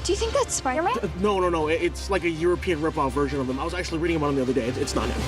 Do you think that's Spider-Man? No. It's like a European rip-off version of him. I was actually reading about him the other day. It's not him.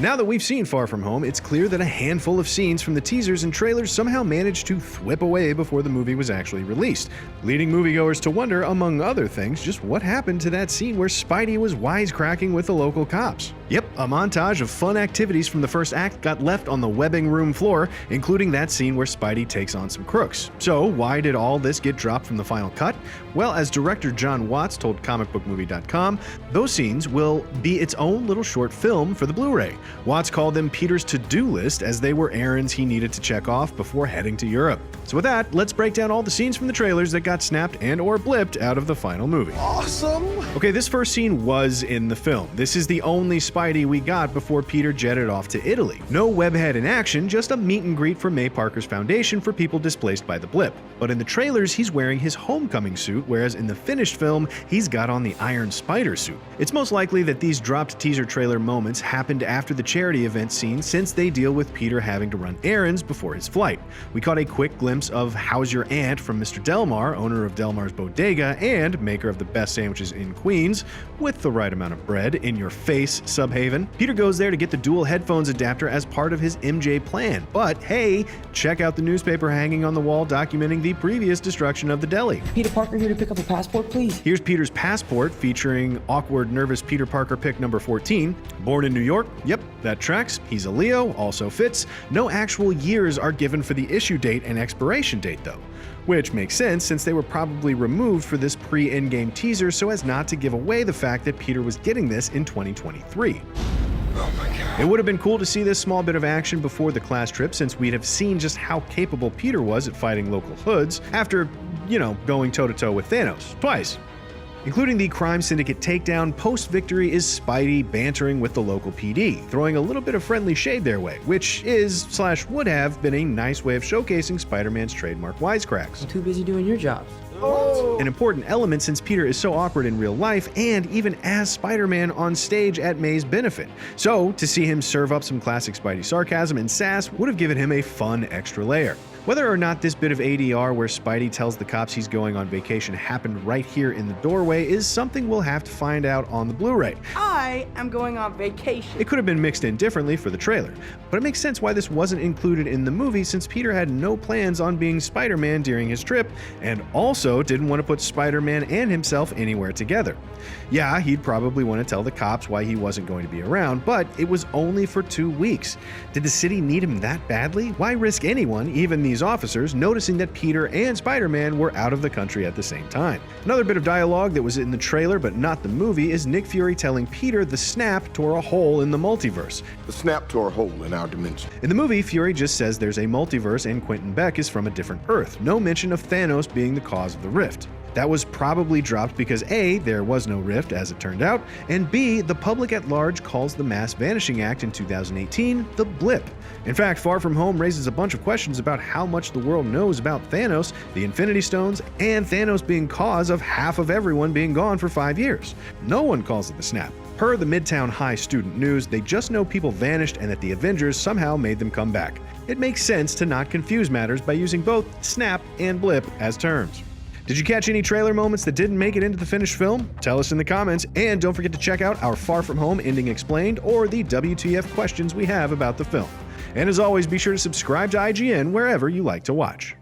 Now that we've seen Far From Home, it's clear that a handful of scenes from the teasers and trailers somehow managed to thwip away before the movie was actually released, leading moviegoers to wonder, among other things, just what happened to that scene where Spidey was wisecracking with the local cops. Yep, a montage of fun activities from the first act got left on the webbing room floor, including that scene where Spidey takes on some crooks. So why did all this get dropped from the final cut? Well, as director John Watts told comicbookmovie.com, those scenes will be its own little short film for the Blu-ray. Watts called them Peter's to-do list, as they were errands he needed to check off before heading to Europe. So with that, let's break down all the scenes from the trailers that got snapped and or blipped out of the final movie. Awesome! Okay, this first scene was in the film. This is the only Spidey we got before Peter jetted off to Italy. No webhead in action, just a meet and greet for May Parker's foundation for people displaced by the blip. But in the trailers, he's wearing his homecoming suit, whereas in the finished film, he's got on the Iron Spider suit. It's most likely that these dropped teaser trailer moments happened after the charity event scene, since they deal with Peter having to run errands before his flight. We caught a quick glimpse of "How's Your Aunt" from Mr. Delmar, owner of Delmar's Bodega and maker of the best sandwiches in Queens, with the right amount of bread, in your face, Subhaven. Peter goes there to get the dual headphones adapter as part of his MJ plan. But hey, check out the newspaper hanging on the wall documenting the previous destruction of the deli. Peter Parker here to pick up a passport, please. Here's Peter's passport, featuring awkward, nervous Peter Parker pick number 14. Born in New York? Yep, that tracks. He's a Leo, also fits. No actual years are given for the issue date and expiration date, though. Which makes sense, since they were probably removed for this pre-endgame teaser so as not to give away the fact that Peter was getting this in 2023. Oh my god. It would have been cool to see this small bit of action before the class trip, since we'd have seen just how capable Peter was at fighting local hoods after, going toe-to-toe with Thanos twice. Including the crime syndicate takedown, post-victory is Spidey bantering with the local PD, throwing a little bit of friendly shade their way, which is/would have been a nice way of showcasing Spider-Man's trademark wisecracks. I'm too busy doing your jobs. An important element, since Peter is so awkward in real life and even as Spider-Man on stage at May's benefit. So to see him serve up some classic Spidey sarcasm and sass would have given him a fun extra layer. Whether or not this bit of ADR where Spidey tells the cops he's going on vacation happened right here in the doorway is something we'll have to find out on the Blu-ray. I am going on vacation. It could have been mixed in differently for the trailer, but it makes sense why this wasn't included in the movie, since Peter had no plans on being Spider-Man during his trip, and also didn't want to put Spider-Man and himself anywhere together. Yeah, he'd probably want to tell the cops why he wasn't going to be around, but it was only for 2 weeks. Did the city need him that badly? Why risk anyone, even these officers, noticing that Peter and Spider-Man were out of the country at the same time? Another bit of dialogue that was in the trailer but not the movie is Nick Fury telling Peter the snap tore a hole in the multiverse. The snap tore a hole in our dimension. In the movie, Fury just says there's a multiverse and Quentin Beck is from a different Earth. No mention of Thanos being the cause of the rift. That was probably dropped because A, there was no rift as it turned out, and B, the public at large calls the Mass Vanishing Act in 2018 the blip. In fact, Far From Home raises a bunch of questions about how much the world knows about Thanos, the Infinity Stones, and Thanos being cause of half of everyone being gone for 5 years. No one calls it the snap. Per the Midtown High student news, they just know people vanished and that the Avengers somehow made them come back. It makes sense to not confuse matters by using both snap and blip as terms. Did you catch any trailer moments that didn't make it into the finished film? Tell us in the comments, and don't forget to check out our Far From Home Ending Explained or the WTF questions we have about the film. And as always, be sure to subscribe to IGN wherever you like to watch.